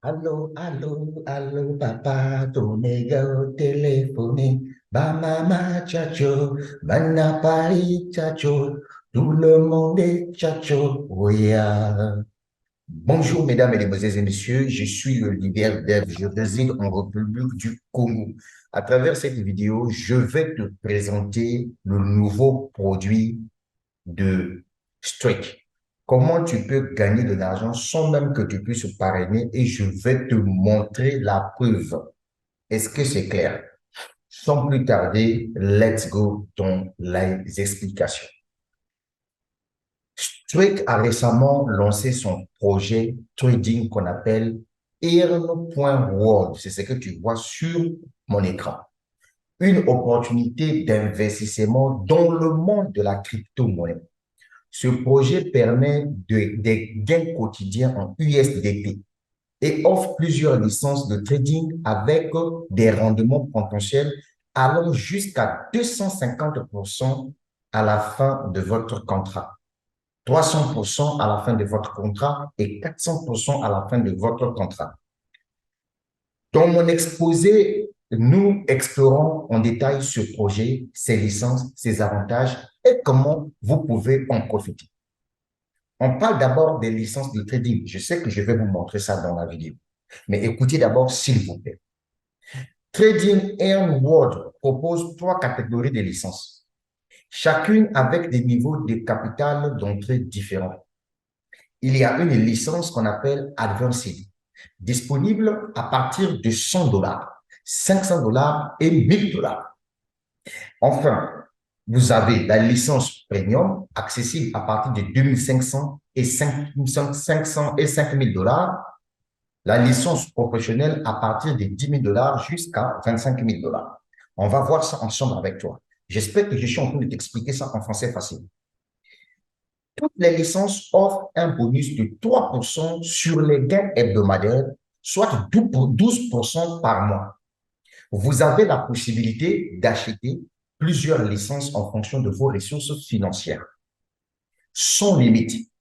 Allô, allô, allô, papa, ton nègre au téléphoné, ba mama chacho, bana Paris chacho, tout le monde est chacho, oui. Bonjour, mesdames, mesdemoiselles et messieurs, je suis le leader Dev, je réside en République du Congo. À travers cette vidéo, je vais te présenter le nouveau produit de Streak. Comment tu peux gagner de l'argent sans même que tu puisses parrainer et je vais te montrer la preuve. Est-ce que c'est clair? Sans plus tarder, let's go dans les explications. Streak a récemment lancé son projet trading qu'on appelle Earn.world. C'est ce que tu vois sur mon écran. Une opportunité d'investissement dans le monde de la crypto-monnaie. Ce projet permet des gains quotidiens en USDT et offre plusieurs licences de trading avec des rendements potentiels allant jusqu'à 250% à la fin de votre contrat, 300% à la fin de votre contrat et 400% à la fin de votre contrat. Dans mon exposé, nous explorons en détail ce projet, ses licences, ses avantages et comment vous pouvez en profiter. On parle d'abord des licences de trading. Je sais que je vais vous montrer ça dans la vidéo. Mais écoutez d'abord, s'il vous plaît. Trading Earn World propose trois catégories de licences, chacune avec des niveaux de capital d'entrée différents. Il y a une licence qu'on appelle Advanced, disponible à partir de 100 dollars, 500 dollars et 1000 dollars. Enfin, vous avez la licence Premium, accessible à partir de 2500 et 500 et 5000 dollars. La licence professionnelle à partir de 10 000 dollars jusqu'à 25 000 dollars. On va voir ça ensemble avec toi. J'espère que je suis en train de t'expliquer ça en français facile. Toutes les licences offrent un bonus de 3% sur les gains hebdomadaires, soit 12% par mois. Vous avez la possibilité d'acheter plusieurs licences en fonction de vos ressources financières, sans limite.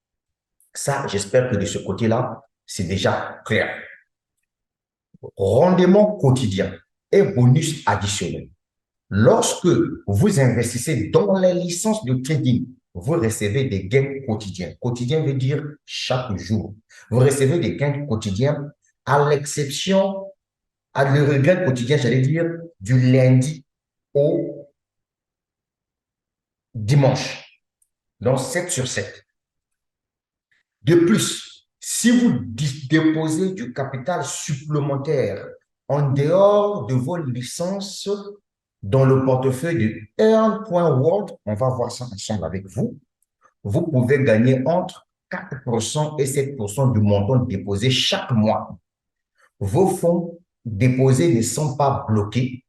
Ça, j'espère que de ce côté-là, c'est déjà clair. Rendement quotidien et bonus additionnel. Lorsque vous investissez dans les licences de trading, vous recevez des gains quotidiens. Quotidien veut dire chaque jour. Vous recevez des gains quotidiens à l'exception, à le gain quotidien, j'allais dire, du lundi au dimanche. Donc 7 sur 7. De plus, si vous déposez du capital supplémentaire en dehors de vos licences dans le portefeuille de Earn.world, on va voir ça ensemble avec vous, vous pouvez gagner entre 4% et 7% du montant déposé chaque mois. Vos fonds déposés ne sont pas bloqués,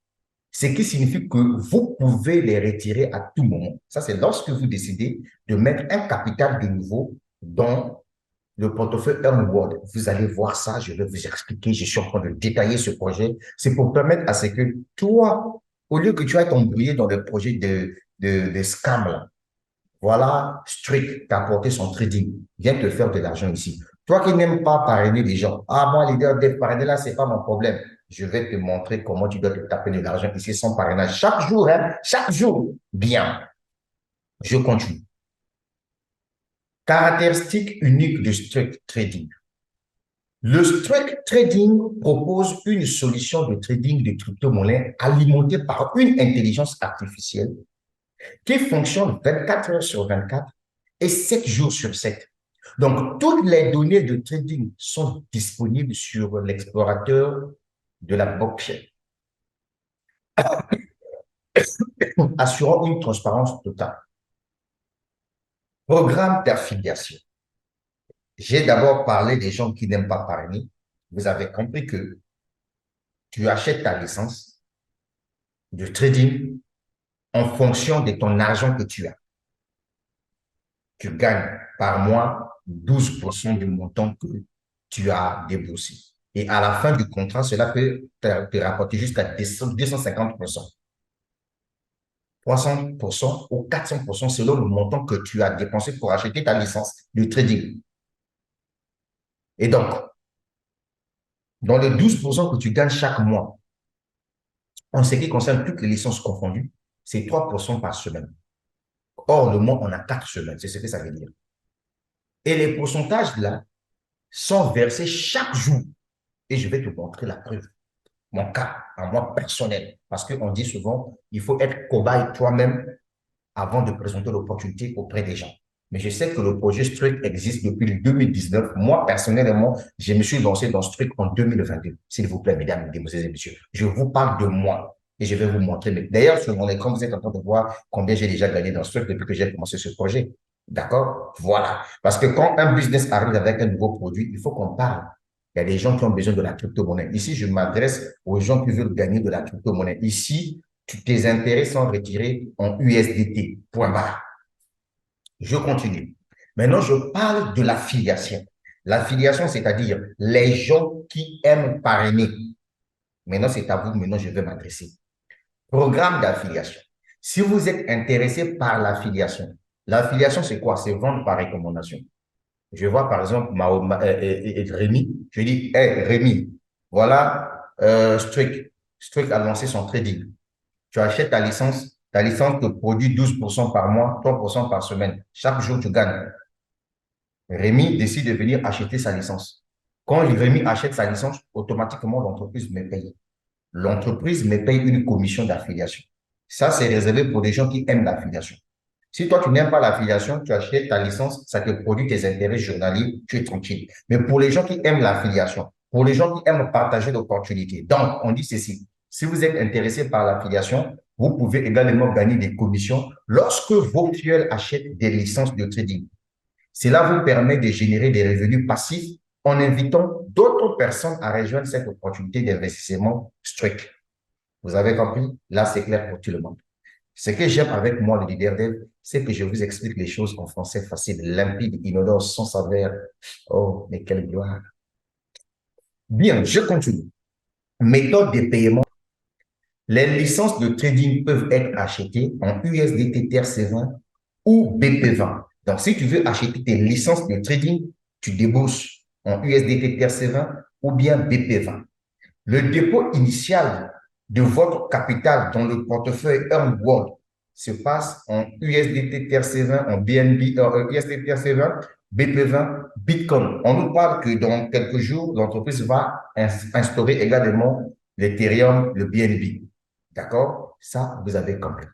ce qui signifie que vous pouvez les retirer à tout moment. Ça, c'est lorsque vous décidez de mettre un capital de nouveau dans le portefeuille Earn World. Vous allez voir ça, je vais vous expliquer, je suis en train de détailler ce projet. C'est pour permettre à ce que toi, au lieu que tu ailles t'embrouiller dans le projet de scam, là, voilà, Strict qui a apporté son trading, vient te faire de l'argent ici. Toi qui n'aimes pas parrainer les gens, ah, moi, leader de parrainer là, c'est pas mon problème. Je vais te montrer comment tu dois te taper de l'argent ici sans parrainage. Chaque jour, hein, chaque jour. Bien, je continue. Caractéristique unique de Strict Trading. Le Strike Trading propose une solution de trading de crypto-monnaies alimentée par une intelligence artificielle qui fonctionne 24 heures sur 24 et 7 jours sur 7. Donc, toutes les données de trading sont disponibles sur l'explorateur de la blockchain, assurant une transparence totale. Programme d'affiliation. J'ai d'abord parlé des gens qui n'aiment pas parrainer. Vous avez compris que tu achètes ta licence de trading en fonction de ton argent que tu as. Tu gagnes par mois 12% du montant que tu as déboursé. Et à la fin du contrat, cela peut te rapporter jusqu'à 250%, 300% ou 400% selon le montant que tu as dépensé pour acheter ta licence de trading. Et donc, Dans les 12% que tu gagnes chaque mois, en ce qui concerne toutes les licences confondues, c'est 3% par semaine. Or, le mois, on a 4 semaines. C'est ce que ça veut dire. Et les pourcentages là sont versés chaque jour. Et je vais te montrer la preuve. Mon cas, à moi personnel. Parce qu'on dit souvent, il faut être cobaye toi-même avant de présenter l'opportunité auprès des gens. Mais je sais que le projet Struct existe depuis 2019. Moi, personnellement, je me suis lancé dans Struct en 2022. S'il vous plaît, mesdames, mesdemoiselles et messieurs, je vous parle de moi et je vais vous montrer. D'ailleurs, sur mon écran, vous êtes en train de voir combien j'ai déjà gagné dans Struct depuis que j'ai commencé ce projet. D'accord? Voilà. Parce que quand un business arrive avec un nouveau produit, il faut qu'on parle. Il y a des gens qui ont besoin de la crypto-monnaie. Ici, je m'adresse aux gens qui veulent gagner de la crypto-monnaie. Ici, tes intérêts sont retirés en USDT. Point barre. Je continue. Maintenant, je parle de l'affiliation. L'affiliation, c'est-à-dire les gens qui aiment parrainer. Maintenant, c'est à vous. Maintenant, je vais m'adresser. Programme d'affiliation. Si vous êtes intéressé par l'affiliation, c'est quoi? C'est vendre par recommandation. Je vois par exemple Rémi. Je dis, hey, Rémi, voilà Strick. Strick a lancé son trading. Tu achètes ta licence te produit 12% par mois, 3% par semaine. Chaque jour, tu gagnes. Rémi décide de venir acheter sa licence. Quand Rémi achète sa licence, automatiquement, l'entreprise me paye. L'entreprise me paye une commission d'affiliation. Ça, c'est réservé pour des gens qui aiment l'affiliation. Si toi, tu n'aimes pas l'affiliation, tu achètes ta licence, ça te produit tes intérêts journaliers, tu es tranquille. Mais pour les gens qui aiment l'affiliation, pour les gens qui aiment partager l'opportunité, donc, on dit ceci. Si vous êtes intéressé par l'affiliation, vous pouvez également gagner des commissions lorsque vos fidèles achètent des licences de trading. Cela vous permet de générer des revenus passifs en invitant d'autres personnes à rejoindre cette opportunité d'investissement strict. Vous avez compris? Là, c'est clair pour tout le monde. Ce que j'aime avec moi, le leader dev, c'est que je vous explique les choses en français facile, limpide, inodore, sans saveur. Oh, mais quelle gloire. Bien, je continue. Méthode de paiement. Les licences de trading peuvent être achetées en USDT TRC20 ou BP20. Donc, si tu veux acheter tes licences de trading, tu débourses en USDT TRC20 ou bien BP20. Le dépôt initial de votre capital dans le portefeuille Earn World se passe en USDT TRC20, en BNB, USDT TRC20, BP20, Bitcoin. On nous parle que dans quelques jours, l'entreprise va instaurer également l'Ethereum, le BNB. D'accord? Ça, vous avez compris.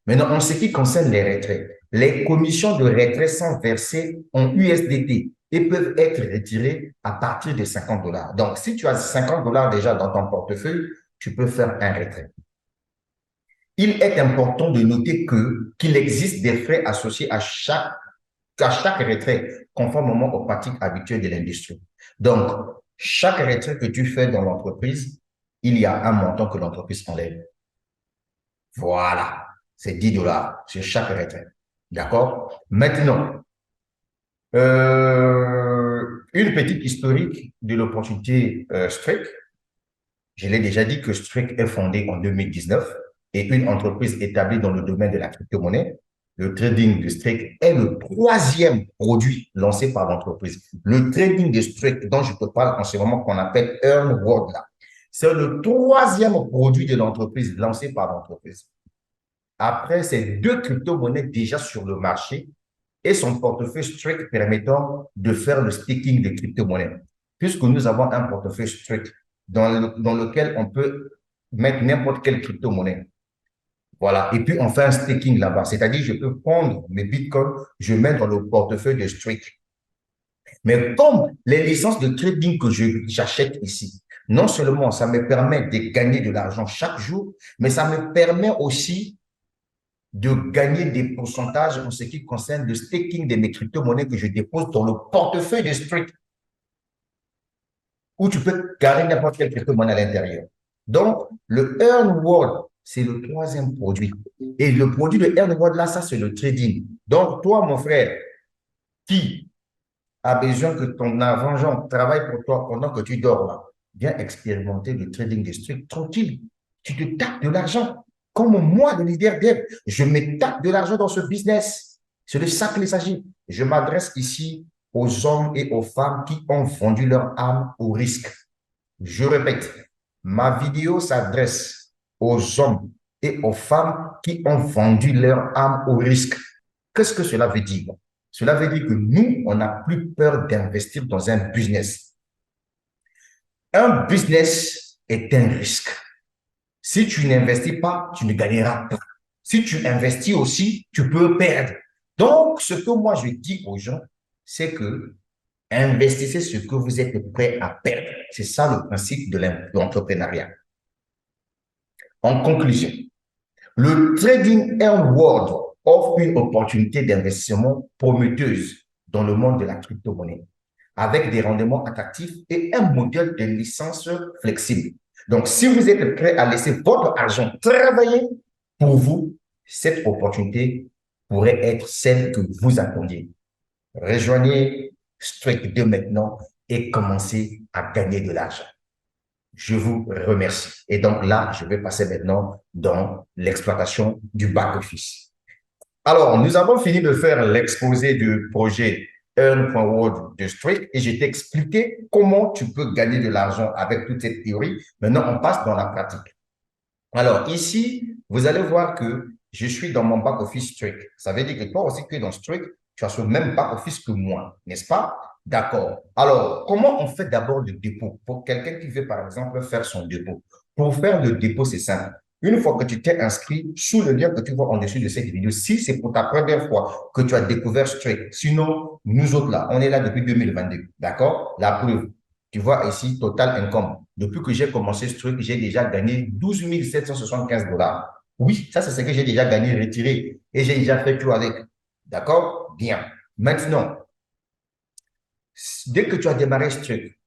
Maintenant, en ce qui concerne les retraits, les commissions de retrait sont versées en USDT et peuvent être retirées à partir de 50 dollars. Donc, si tu as 50 dollars déjà dans ton portefeuille, tu peux faire un retrait. Il est important de noter qu'il existe des frais associés à chaque retrait, conformément aux pratiques habituelles de l'industrie. Donc, chaque retrait que tu fais dans l'entreprise, il y a un montant que l'entreprise enlève. Voilà, c'est 10 dollars sur chaque retrait. D'accord? Maintenant, une petite historique de l'opportunité Strict. Je l'ai déjà dit que Strict est fondé en 2019 et une entreprise établie dans le domaine de la crypto-monnaie. Le trading de Strict est le troisième produit lancé par l'entreprise. Le trading de Strict dont je te parle en ce moment qu'on appelle Earn World là, c'est le troisième produit de l'entreprise lancé par l'entreprise. Après ces deux crypto-monnaies déjà sur le marché et son portefeuille strict permettant de faire le staking de crypto-monnaies. Puisque nous avons un portefeuille strict dans lequel on peut mettre n'importe quelle crypto-monnaie. Voilà. Et puis, on fait un staking là-bas. C'est-à-dire, je peux prendre mes bitcoins, je mets dans le portefeuille de strict. Mais comme les licences de trading que j'achète ici, non seulement ça me permet de gagner de l'argent chaque jour, mais ça me permet aussi de gagner des pourcentages en ce qui concerne le staking de mes crypto-monnaies que je dépose dans le portefeuille de Strict, où tu peux garder n'importe quelle crypto-monnaie à l'intérieur. Donc, le Earn World, c'est le troisième produit. Et le produit de Earn World, là, ça, c'est le trading. Donc, toi, mon frère, qui a besoin que ton argent travaille pour toi pendant que tu dors là, viens expérimenter le trading de Strict tranquille. Tu te tapes de l'argent. Comme moi, le leader dev, je me tape de l'argent dans ce business. C'est de ça qu'il s'agit. Je m'adresse ici aux hommes et aux femmes qui ont vendu leur âme au risque. Je répète, ma vidéo s'adresse aux hommes et aux femmes qui ont vendu leur âme au risque. Qu'est-ce que cela veut dire? Cela veut dire que nous, on n'a plus peur d'investir dans un business. Un business est un risque. Si tu n'investis pas, tu ne gagneras pas. Si tu investis aussi, tu peux perdre. Donc, ce que moi je dis aux gens, c'est que investissez ce que vous êtes prêt à perdre. C'est ça le principe de l'entrepreneuriat. En conclusion, le Trading World offre une opportunité d'investissement prometteuse dans le monde de la crypto-monnaie, avec des rendements attractifs et un modèle de licence flexible. Donc, si vous êtes prêt à laisser votre argent travailler pour vous, cette opportunité pourrait être celle que vous attendiez. Rejoignez Strike 2 maintenant et commencez à gagner de l'argent. Je vous remercie. Et donc là, je vais passer maintenant dans l'exploitation du back-office. Alors, nous avons fini de faire l'exposé du projet Earn.World de Strike et je t'ai expliqué comment tu peux gagner de l'argent avec toute cette théorie. Maintenant, on passe dans la pratique. Alors, ici, vous allez voir que je suis dans mon back-office Strike. Ça veut dire que toi aussi, tu es dans Strike, tu as ce même back-office que moi, n'est-ce pas? D'accord. Alors, comment on fait d'abord le dépôt? Pour quelqu'un qui veut, par exemple, faire son dépôt. Pour faire le dépôt, c'est simple. Une fois que tu t'es inscrit, sous le lien que tu vois en dessous de cette vidéo, si c'est pour ta première fois que tu as découvert Strike, sinon, nous autres là, on est là depuis 2022, d'accord? La preuve, tu vois ici, total income. Depuis que j'ai commencé ce truc, j'ai déjà gagné 12 775 $. Oui, ça, c'est ce que j'ai déjà gagné, retiré. Et j'ai déjà fait tout avec. D'accord? Bien. Maintenant, dès que tu as démarré ce truc,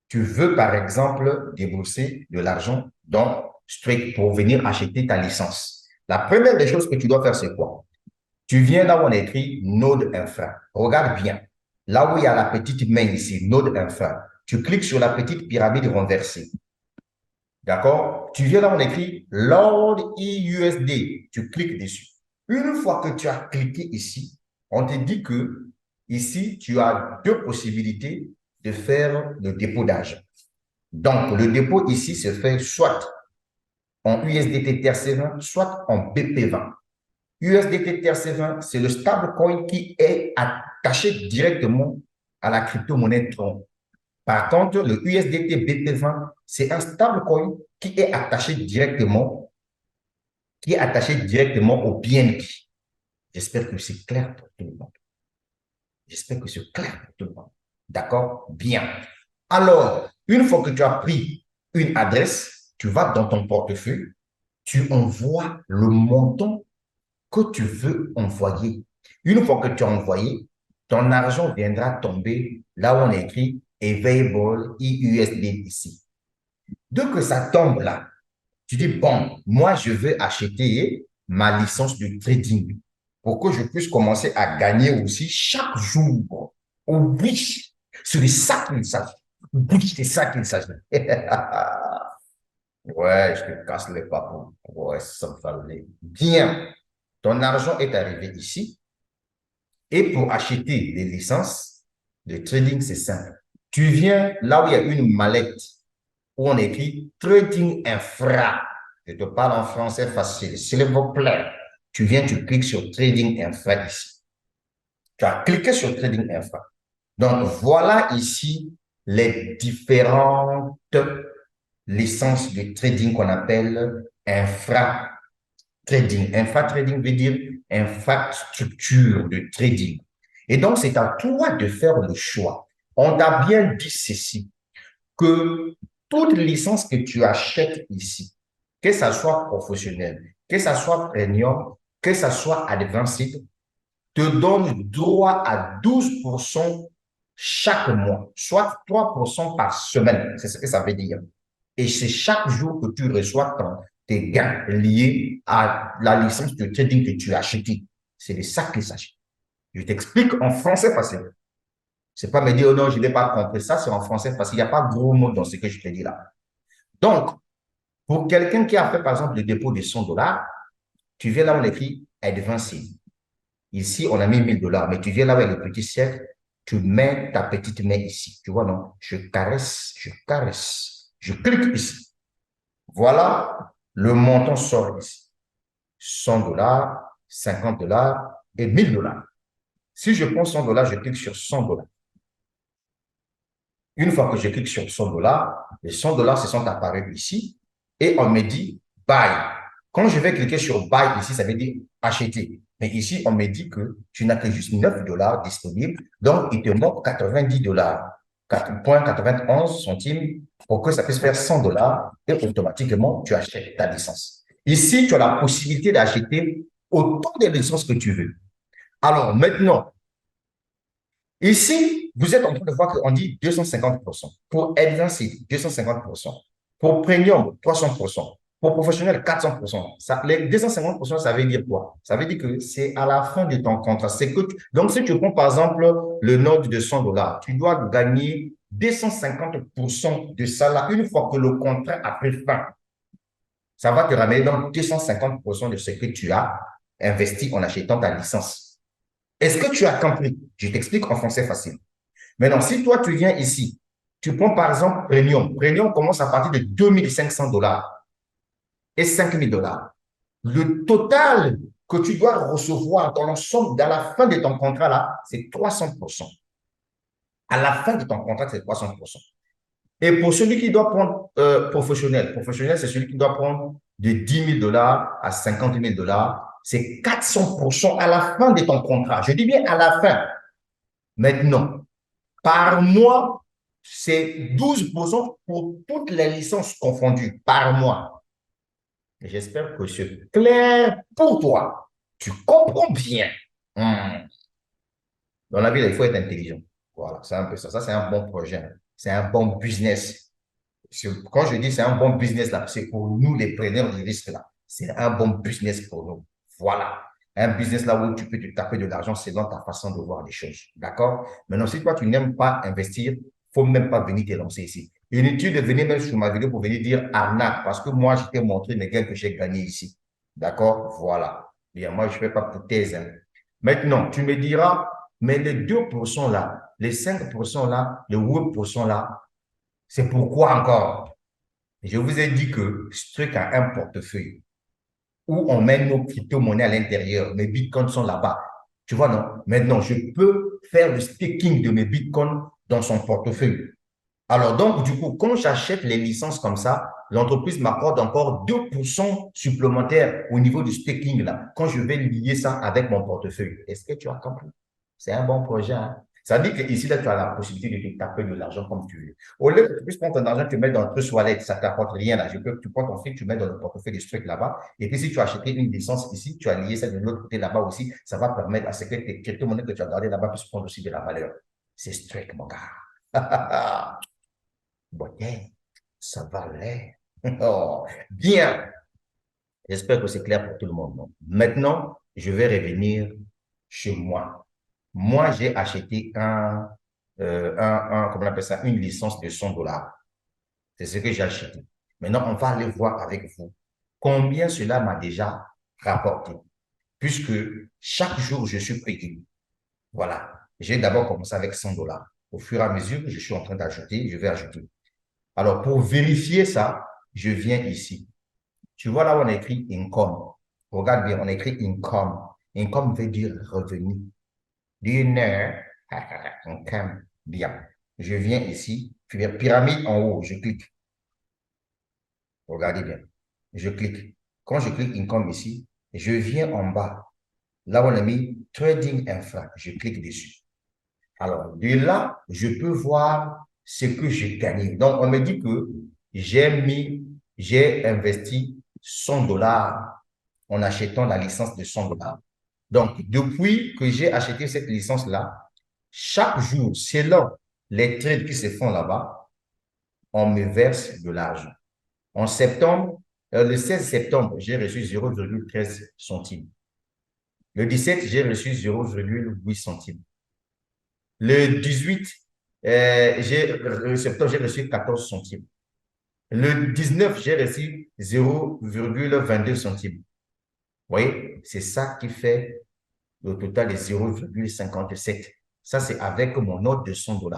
tu veux, par exemple, débourser de l'argent dans Strict pour venir acheter ta licence. La première des choses que tu dois faire, c'est quoi? Tu viens là où on écrit Node Infra. Regarde bien. Là où il y a la petite main ici, Node Infra. Tu cliques sur la petite pyramide renversée. D'accord? Tu viens là où on écrit Lord EUSD. Tu cliques dessus. Une fois que tu as cliqué ici, on te dit que ici, tu as deux possibilités de faire le dépôt d'argent. Donc, le dépôt ici se fait soit en USDT TRC20, soit en BP20. USDT TRC20, c'est le stablecoin qui est attaché directement à la crypto-monnaie Tron. Par contre, le USDT BP20, c'est un stablecoin qui est attaché directement au BNB. J'espère que c'est clair pour tout le monde. J'espère que c'est clair pour tout le monde. D'accord? Bien. Alors, une fois que tu as pris une adresse, tu vas dans ton portefeuille, tu envoies le montant que tu veux envoyer. Une fois que tu as envoyé, ton argent viendra tomber là où on écrit Available EUSD ici. Dès que ça tombe là, tu dis, bon, moi, je veux acheter ma licence de trading pour que je puisse commencer à gagner aussi chaque jour. Oh oui, c'est de ça qu'il s'agit. Oui, c'est ça qu'il s'agit. Ouais, je te casse les papous. Ouais, ça me fallait. Bien, ton argent est arrivé ici. Et pour acheter des licences de trading, c'est simple. Tu viens là où il y a une mallette où on écrit Trading Infra. Je te parle en français facile. S'il vous plaît, tu viens, tu cliques sur Trading Infra ici. Tu as cliqué sur Trading Infra. Donc, voilà ici les différentes licences de trading qu'on appelle infra trading. Infra trading veut dire infrastructure de trading. Et donc, c'est à toi de faire le choix. On t'a bien dit ceci, que toute licence que tu achètes ici, que ça soit professionnel, que ça soit premium, que ça soit advanced, te donne droit à 12% chaque mois, soit 3% par semaine. C'est ce que ça veut dire. Et c'est chaque jour que tu reçois tes gains liés à la licence de trading que tu as acheté. C'est de ça qu'il s'agit. Je t'explique en français facile. C'est pas me dire, oh non, je n'ai pas compris ça, c'est en français parce qu'il n'y a pas gros mots dans ce que je te dis là. Donc, pour quelqu'un qui a fait, par exemple, le dépôt de 100 $, tu viens là où on écrit Advanced. Ici, on a mis 1000 $, mais tu viens là avec le petit cercle, tu mets ta petite main ici. Tu vois, non? Je caresse, Je clique ici. Voilà, le montant sort ici. 100 $, 50 et 1000 $. Si je prends 100 $, je clique sur 100 $. Une fois que je clique sur 100 $, les 100 $ se sont apparus ici et on me dit buy. Quand je vais cliquer sur buy ici, ça veut dire acheter. Mais ici, on me dit que tu n'as que juste 9 $ disponibles, donc il te manque 90 $, 4,91 centimes pour que ça puisse faire 100 $ et automatiquement, tu achètes ta licence. Ici, tu as la possibilité d'acheter autant de licences que tu veux. Alors maintenant, ici, vous êtes en train de voir qu'on dit 250%. Pour Advanced, 250%. Pour Premium, 300%. Pour professionnel, 400%. Ça, les 250%, ça veut dire quoi? Ça veut dire que c'est à la fin de ton contrat. Donc, si tu prends par exemple le note de 100 $, tu dois gagner 250% de ça là une fois que le contrat a pris fin. Ça va te ramener donc 250% de ce que tu as investi en achetant ta licence. Est-ce que tu as compris? Je t'explique en français facile. Maintenant, si toi, tu viens ici, tu prends par exemple Premium. Premium commence à partir de 2500 $ et 5000 $. Le total que tu dois recevoir dans l'ensemble, à la fin de ton contrat, là, c'est 300%. À la fin de ton contrat, c'est 300%. Et pour celui qui doit prendre professionnel, c'est celui qui doit prendre de 10 000 $ à 50 000 $. C'est 400% à la fin de ton contrat. Je dis bien à la fin. Maintenant, par mois, c'est 12% pour toutes les licences confondues par mois. J'espère que c'est clair pour toi. Tu comprends bien. Dans la vie, il faut être intelligent. Voilà, c'est un peu ça. Ça, c'est un bon projet. C'est un bon business. Quand je dis c'est un bon business, là, c'est pour nous, les preneurs de risques, là. C'est un bon business pour nous. Voilà. Un business là où tu peux te taper de l'argent selon ta façon de voir les choses. D'accord? Maintenant, si toi, tu n'aimes pas investir, il ne faut même pas venir te lancer ici. Inutile de venir même sur ma vidéo pour venir dire arnaque, parce que moi, je t'ai montré les gains que j'ai gagnés ici. D'accord? Voilà. Bien, moi, je ne fais pas pour tes hein. Maintenant, tu me diras, mais les 2% là, les 5% là, les 8% là, c'est pourquoi encore? Je vous ai dit que Struck a un portefeuille où on met nos crypto-monnaies à l'intérieur. Mes bitcoins sont là-bas. Tu vois, non? Maintenant, je peux faire le staking de mes bitcoins dans son portefeuille. Alors, donc, du coup, quand j'achète les licences comme ça, l'entreprise m'accorde encore 2% supplémentaires au niveau du staking, là, quand je vais lier ça avec mon portefeuille. Est-ce que tu as compris? C'est un bon projet, hein? Ça dit qu'ici, là, tu as la possibilité de te taper de l'argent comme tu veux. Au lieu que tu puisses prendre ton argent, tu mets dans le truc wallet, ça ne t'apporte rien, là. Tu prends ton fric, tu mets dans le portefeuille des trucs là-bas. Et puis, si tu as acheté une licence ici, tu as lié ça de l'autre côté là-bas aussi, ça va permettre à ce que tes crypto-monnaies que tu as gardées là-bas puissent prendre aussi de la valeur. C'est strict, mon gars. Bon, ça valait. Oh, bien. J'espère que c'est clair pour tout le monde. Non? Maintenant, je vais revenir chez moi. Moi, j'ai acheté comment on appelle ça, une licence de 100 $. C'est ce que j'ai acheté. Maintenant, on va aller voir avec vous combien cela m'a déjà rapporté. Puisque chaque jour, je suis payé. Voilà. J'ai d'abord commencé avec 100 $. Au fur et à mesure que je suis en train d'ajouter, je vais ajouter. Alors, pour vérifier ça, je viens ici. Tu vois là où on a écrit income. Regarde bien, on a écrit income. Income veut dire revenu. Do you know? Income. Bien. Je viens ici. Pyramide en haut, je clique. Regardez bien. Je clique. Quand je clique income ici, je viens en bas. Là où on a mis trading infra. Je clique dessus. Alors, de là, je peux voir ce que j'ai gagné. Donc, on me dit que j'ai investi 100 $ en achetant la licence de 100 $. Donc, depuis que j'ai acheté cette licence-là, chaque jour, selon les trades qui se font là-bas, on me verse de l'argent. En septembre, le 16 septembre, j'ai reçu 0,13 centimes. Le 17, j'ai reçu 0,8 centimes. Le 18 septembre, j'ai reçu 14 centimes. Le 19, j'ai reçu 0,22 centimes. Vous voyez, c'est ça qui fait le total de 0,57. Ça, c'est avec mon note de 100 $.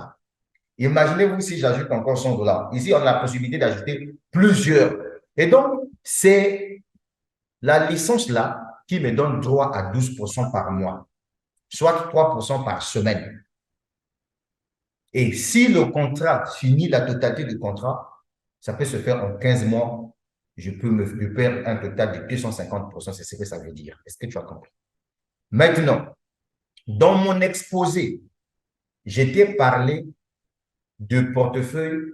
Imaginez-vous si j'ajoute encore 100 dollars. Ici, on a la possibilité d'ajouter plusieurs. Et donc, c'est la licence là qui me donne droit à 12% par mois, soit 3% par semaine. Et si le contrat finit la totalité du contrat, ça peut se faire en 15 mois. Je perds un total de 250%, c'est ce que ça veut dire. Est-ce que tu as compris? Maintenant, dans mon exposé, j'étais parlé de portefeuille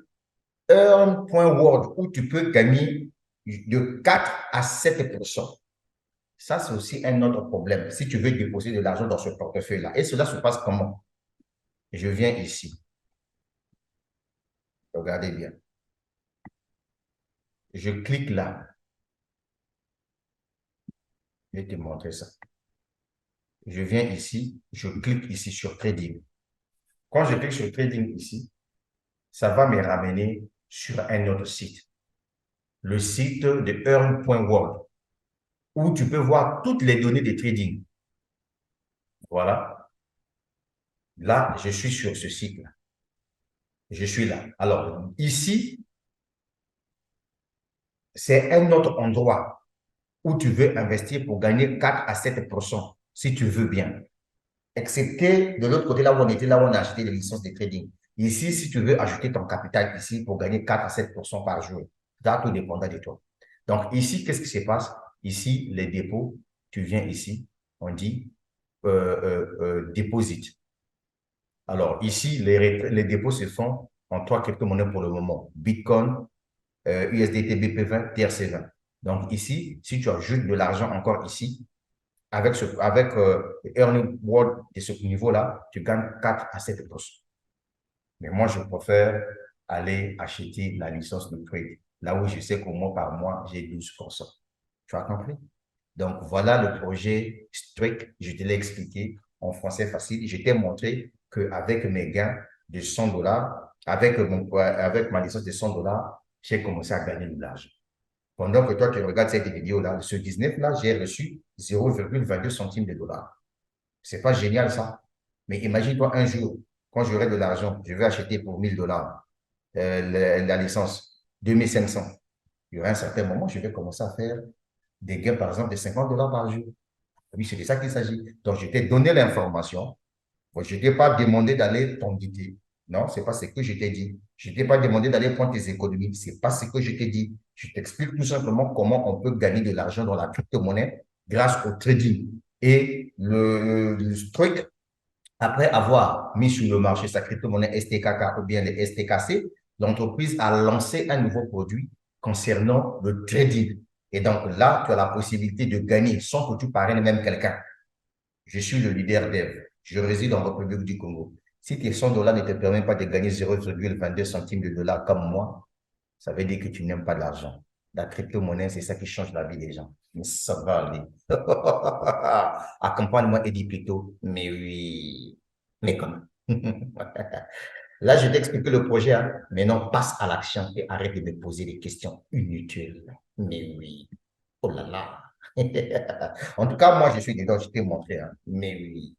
Earn.world où tu peux gagner de 4 à 7%. Ça, c'est aussi un autre problème si tu veux déposer de l'argent dans ce portefeuille-là. Et cela se passe comment? Je viens ici. Regardez bien. Je clique là. Je vais te montrer ça. Je viens ici, je clique ici sur Trading. Quand je clique sur Trading ici, ça va me ramener sur un autre site. Le site de Earn.world où tu peux voir toutes les données de trading. Voilà. Là, je suis sur ce site-là. Je suis là. Alors, ici, c'est un autre endroit où tu veux investir pour gagner 4 à 7% si tu veux bien. Excepté de l'autre côté, là où on était, là où on a acheté les licences de trading. Ici, si tu veux ajouter ton capital ici pour gagner 4 à 7% par jour, ça tout dépendra de toi. Donc ici, qu'est-ce qui se passe? Ici, les dépôts, tu viens ici, on dit deposit. Alors ici, les dépôts se font en trois crypto-monnaies pour le moment. Bitcoin, USDT BP20, TRC20. Donc ici, si tu ajoutes de l'argent encore ici, avec Earning World de ce niveau-là, tu gagnes 4 à 7%. Mais moi, je préfère aller acheter la licence de trade, là où je sais qu'au mois par mois, j'ai 12%. Tu as compris? Donc, voilà le projet Strict. Je te l'ai expliqué en français facile. Je t'ai montré qu'avec mes gains de 100 dollars, avec ma licence de 100 dollars, j'ai commencé à gagner de l'argent. Pendant que toi, tu regardes cette vidéo-là, ce 19-là, j'ai reçu 0,22 centimes de dollars. C'est pas génial, ça? Mais imagine-toi un jour, quand j'aurai de l'argent, je vais acheter pour 1000 dollars la licence, 2500. Il y aura un certain moment, je vais commencer à faire des gains, par exemple, de 50 dollars par jour. Oui, c'est de ça qu'il s'agit. Donc, je t'ai donné l'information. Je ne t'ai pas demandé d'aller t'endetter. Non, ce n'est pas ce que je t'ai dit. Je ne t'ai pas demandé d'aller prendre tes économies. Ce n'est pas ce que je t'ai dit. Je t'explique tout simplement comment on peut gagner de l'argent dans la crypto-monnaie grâce au trading. Et le truc, après avoir mis sur le marché sa crypto-monnaie STKK ou bien les STKC, l'entreprise a lancé un nouveau produit concernant le trading. Et donc là, tu as la possibilité de gagner sans que tu parraines même quelqu'un. Je suis le leader dev. Je réside en République du Congo. Si tes 100 dollars ne te permettent pas de gagner 0,22 centimes de dollars comme moi, ça veut dire que tu n'aimes pas l'argent. La crypto-monnaie, c'est ça qui change la vie des gens. Mais ça va aller. Accompagne-moi, Eddie, plutôt. Mais oui. Mais comment? Là, je t'ai expliqué le projet. Hein. Maintenant, passe à l'action et arrête de me poser des questions inutiles. Mais oui. Oh là là. En tout cas, moi, je suis dedans, je t'ai montré. Hein. Mais oui.